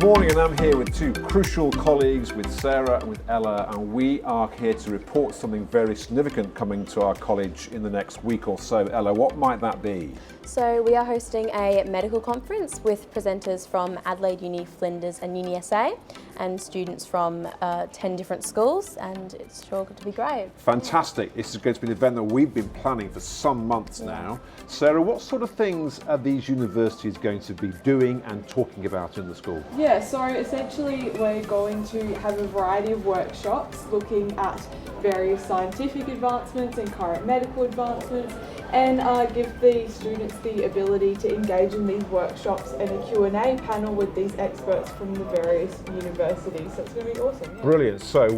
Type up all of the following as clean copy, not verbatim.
morning, and I'm here with two crucial colleagues, with Sarah and with Ella, and we are here to report something very significant coming to our college in the next week or so. Ella, what might that be? So we are hosting a medical conference with presenters from Adelaide Uni, Flinders and Uni SA, and students from 10 different schools, and it's sure going to be great. Fantastic. This is going to be an event that we've been planning for some months now. Sarah, what sort of things are these universities going to be doing and talking about in the school? Yeah, so essentially we're going to have a variety of workshops looking at various scientific advancements and current medical advancements, and give the students the ability to engage in these workshops and a Q&A panel with these experts from the various universities. So it's going to be awesome. Yeah. Brilliant. So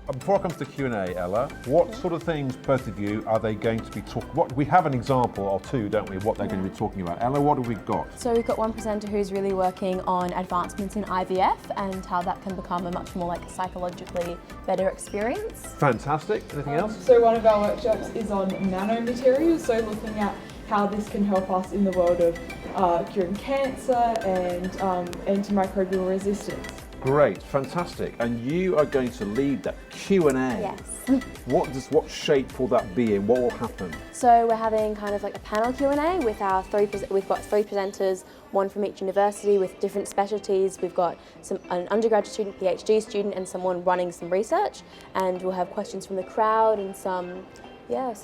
before I come to the Q&A, Ella, what sort of things, both of you, are they going to be talking? We have an example or two, don't we, what they're going to be talking about. Ella, what have we got? So we've got one presenter who's really working on advancements in IVF and how that can become a much more psychologically better experience. Fantastic. Anything else? So one of our workshops is on nanomaterials, so looking at how this can help us in the world of curing cancer and antimicrobial resistance. Great, fantastic. And you are going to lead that Q&A. Yes. What shape will that be in? What will happen? So we're having kind of like a panel Q&A with our we've got three presenters, one from each university with different specialties. We've got an undergraduate student, PhD student, and someone running some research. And we'll have questions from the crowd and some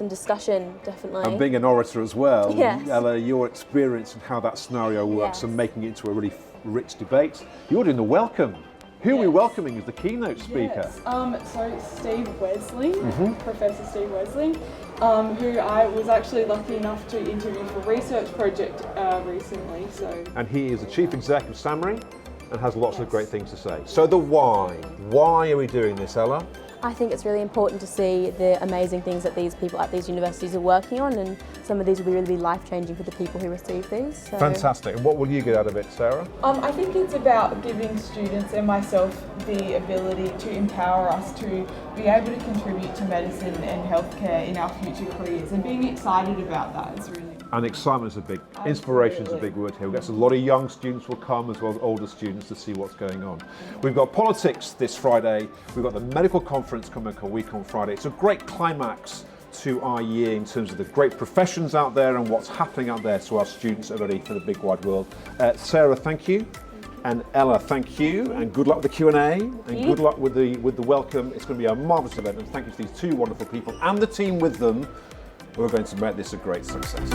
discussion, definitely. And being an orator as well, yes. Ella, your experience and how that scenario works Yes. and making it into a really rich debate. You're doing the welcome. Who are we welcoming as the keynote speaker? Yes. So Steve Wesley, Professor Steve Wesley, who I was actually lucky enough to interview for a research project recently. And he is the Chief Exec of SAMRI and has lots of great things to say. So the why. Why are we doing this, Ella? I think it's really important to see the amazing things that these people at these universities are working on, and some of these will really be life-changing for the people who receive these. So. Fantastic. And what will you get out of it, Sarah? I think it's about giving students and myself the ability to empower us to be able to contribute to medicine and healthcare in our future careers, and being excited about that is really. And excitement is a big, inspiration is a big word here. We've got a lot of young students will come as well as older students to see what's going on. We've got politics this Friday. We've got the medical conference coming a week on Friday. It's a great climax to our year in terms of the great professions out there and what's happening out there, so our students are ready for the big wide world. Sarah, thank you. And Ella, thank you, and good luck with the Q&A, and good luck with the welcome. It's going to be a marvellous event, and thank you to these two wonderful people and the team with them who are going to make this a great success.